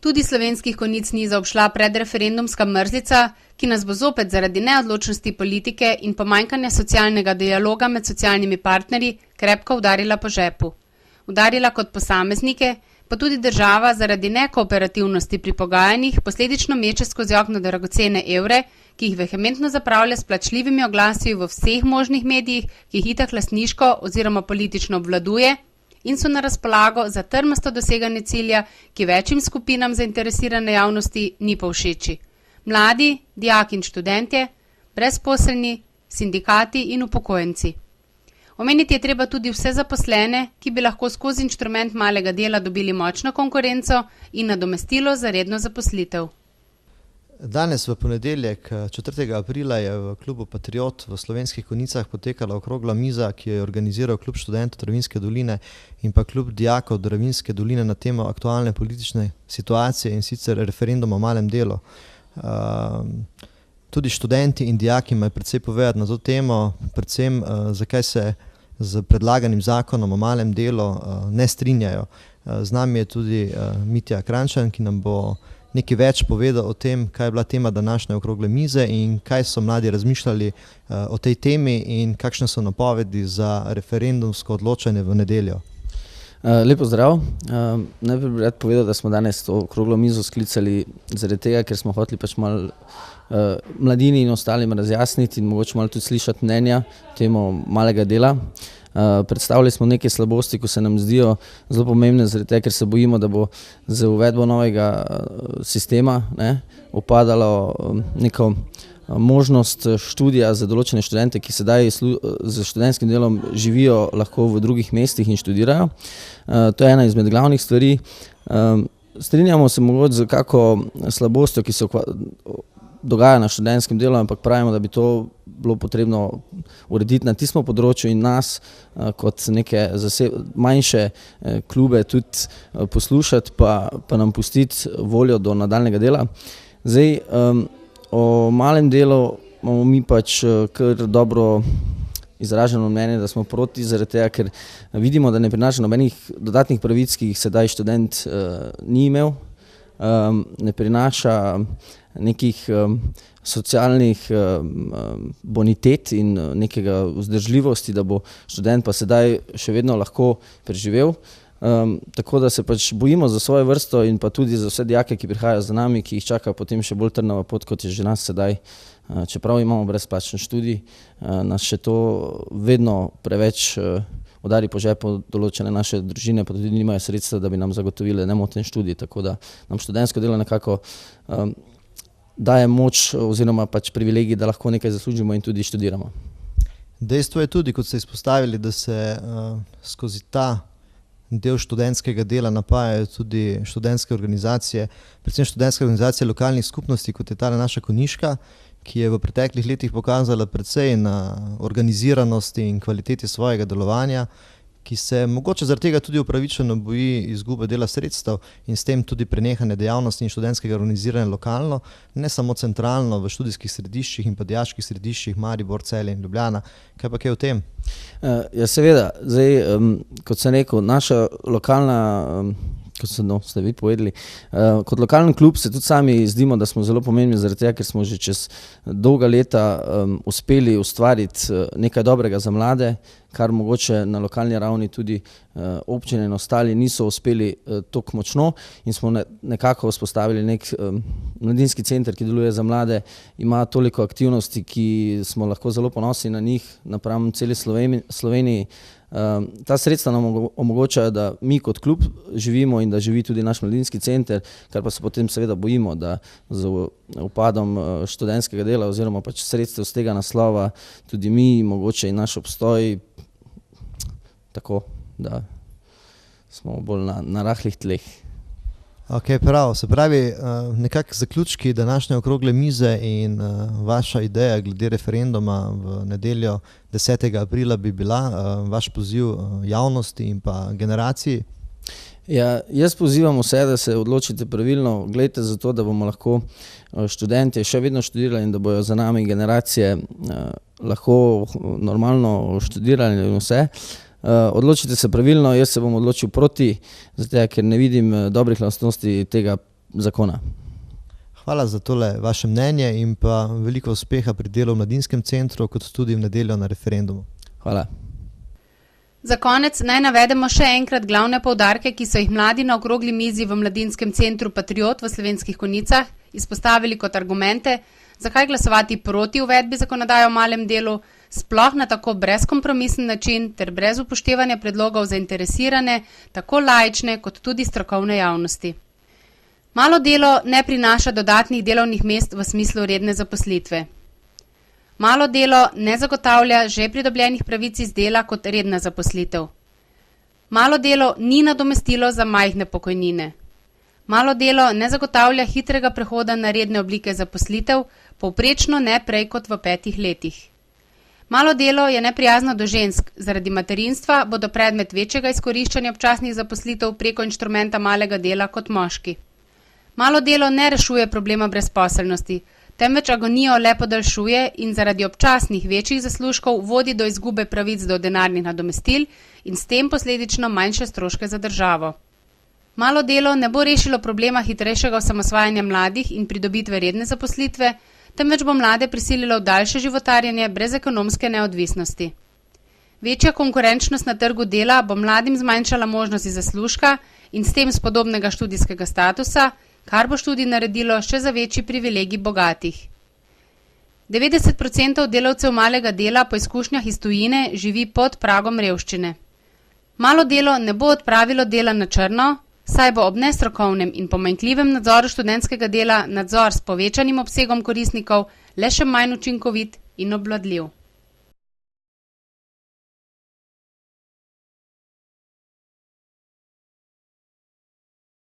Tudi slovenskih konic ni zaobšla predreferendumska mrzlica, ki nas bo zopet zaradi neodločnosti politike in pomanjkanja socialnega dialoga med socialnimi partnerji krepko udarila po žepu. Udarila kot posameznike, pa tudi država zaradi nekooperativnosti pri pogajanjih posledično meče skozi okno dragocene evre, ki jih vehementno zapravlja s plačljivimi oglasi v vseh možnih medijih, ki jih itak lastniško oziroma politično obvladuje, in so na razpolago za trmasto doseganje cilja, ki večjim skupinam zainteresirane javnosti ni povšeči. Mladi, dijaki in študentje, brezposelni, sindikati in upokojenci. Omeniti je treba tudi vse zaposlene, ki bi lahko skozi inštrument malega dela dobili močno konkurenco in nadomestilo za redno zaposlitev. Danes v ponedeljek, 4. aprila, je v klubu Patriot v Slovenskih Konjicah potekala okrogla miza, ki jo je organiziral klub študentov Dravinjske doline in pa klub dijakov Dravinjske doline na temo aktualne politične situacije in sicer referendum o malem delu. Tudi študenti in dijaki imajo precej povedati na to temo, predvsem zakaj se z predlaganim zakonom o malem delu ne strinjajo. Z nami je tudi Mitja Kranjčan, ki nam bo nekaj več povedal o tem, kaj je bila tema današnje okrogle mize in kaj so mladi razmišljali o tej temi in kakšne so napovedi za referendumsko odločanje v nedeljo. Lep pozdrav. Najprej bi rad povedal, da smo danes to okroglo mizo sklicali zaradi tega, ker smo hoteli pač malo mladini in ostalim razjasniti in mogoče malo tudi slišati mnenja temo malega dela. Predstavili smo neke slabosti, ko se nam zdijo zelo pomembne, zaradi tega, ker se bojimo, da bo z uvedbo novega sistema upadalo neko možnost študija za določene študente, ki sedaj z študentskim delom živijo lahko v drugih mestih in študirajo. To je ena izmed glavnih stvari. Strinjamo se mogoče z kako slabostjo, ki se dogaja na študentskem delu, ampak pravimo, da bi to bilo potrebno urediti na tistem področju in nas kot neke manjše klube tudi poslušati pa nam pustiti voljo do nadaljnega dela. Zdaj, o malem delu imamo mi pač kar dobro izraženo mnenje, da smo proti, zaradi tega, ker vidimo, da ne prinaša nobenih dodatnih pravic, ki jih sedaj študent ni imel, ne prinaša nekih socialnih bonitet in nekega vzdržljivosti, da bo študent pa sedaj še vedno lahko preživel. Tako da se pač bojimo za svojo vrsto in pa tudi za vse dijake, ki prihajajo za nami, ki jih čaka potem še bolj trnava pot, kot je že nas sedaj. Čeprav imamo brezplačen študij, nas še to vedno preveč udari po žepu določene naše družine, pa tudi nimajo sredstva, da bi nam zagotovili nemoten študij, tako da nam študentsko delo nekako daje moč oziroma pač privilegij, da lahko nekaj zaslužimo in tudi študiramo. Dejstvo je tudi, kot ste izpostavili, da se skozi ta del študentskega dela napajajo tudi študentske organizacije, predvsem študentske organizacije lokalnih skupnosti, kot je ta naša Konjiška, ki je v preteklih letih pokazala precej na organiziranosti in kvaliteti svojega delovanja, ki se mogoče zaradi tega tudi upravičeno boji izgube dela sredstev in s tem tudi prenehanje dejavnosti in študentskega organiziranja lokalno, ne samo centralno v študijskih središčih in pa dijaških središčih Maribor, Celje in Ljubljana. Kaj pa kaj o tem? Ja, seveda. Zdaj, kot sem rekel, naša lokalna, kot ste vi povedali, kot lokalni klub se tudi sami zdimo, da smo zelo pomembni zaradi tega, ker smo že čez dolga leta uspeli ustvariti nekaj dobrega za mlade, kar mogoče na lokalni ravni tudi občine in ostali niso uspeli toliko močno in smo nekako vzpostavili nek mladinski center, ki deluje za mlade, ima toliko aktivnosti, ki smo lahko zelo ponosni na njih napram celi Sloveniji. Ta sredstva nam omogočajo, da mi kot klub živimo in da živi tudi naš mladinski center, kar pa se potem seveda bojimo, da z upadom študentskega dela oziroma pač sredstev z tega naslova tudi mi, mogoče in naš obstoj, tako da smo bolj na rahlih tleh. Ok, prav. Se pravi, nekako zaključki današnje okrogle mize in vaša ideja glede referenduma v nedeljo 10. aprila bi bila vaš poziv javnosti in pa generaciji? Ja, jaz pozivam vse, da se odločite pravilno, gledajte za to, da bomo lahko študentje še vedno študirali in da bojo za nami generacije lahko normalno študirali in vse. Odločite se pravilno, jaz se bom odločil proti, zato ker ne vidim dobrih lastnosti tega zakona. Hvala za tole vaše mnenje in pa veliko uspeha pri delu v Mladinskem centru, kot tudi v nedeljo na referendumu. Hvala. Za konec naj navedemo še enkrat glavne poudarke, ki so jih mladi na okrogli mizi v Mladinskem centru Patriot v Slovenskih Konjicah izpostavili kot argumente, zakaj glasovati proti uvedbi zakonodaje o malem delu, sploh na tako brezkompromisen način ter brez upoštevanja predlogov zainteresirane, tako laične kot tudi strokovne javnosti. Malo delo ne prinaša dodatnih delovnih mest v smislu redne zaposlitve. Malo delo ne zagotavlja že pridobljenih pravic iz dela kot redna zaposlitev. Malo delo ni nadomestilo za majhne pokojnine. Malo delo ne zagotavlja hitrega prehoda na redne oblike zaposlitev, povprečno ne prej kot v 5 letih. Malo delo je neprijazno do žensk, zaradi materinstva bodo predmet večjega izkoriščanja občasnih zaposlitev preko inštrumenta malega dela kot moški. Malo delo ne rešuje problema brezposelnosti, temveč agonijo le podaljšuje in zaradi občasnih večjih zaslužkov vodi do izgube pravic do denarnih nadomestil in s tem posledično manjše stroške za državo. Malo delo ne bo rešilo problema hitrejšega osamosvajanja mladih in pridobitve redne zaposlitve, temveč bo mlade prisililo v daljše životarjenje brez ekonomske neodvisnosti. Večja konkurenčnost na trgu dela bo mladim zmanjšala možnosti zaslužka in s tem spodobnega študijskega statusa, kar bo študij naredilo še za večji privilegij bogatih. 90% delavcev malega dela po izkušnjah iz tujine živi pod pragom revščine. Malo delo ne bo odpravilo dela na črno, saj bo ob nestrokovnem in pomanjkljivem nadzoru študentskega dela nadzor s povečanim obsegom koristnikov le še manj učinkovit in obvladljiv.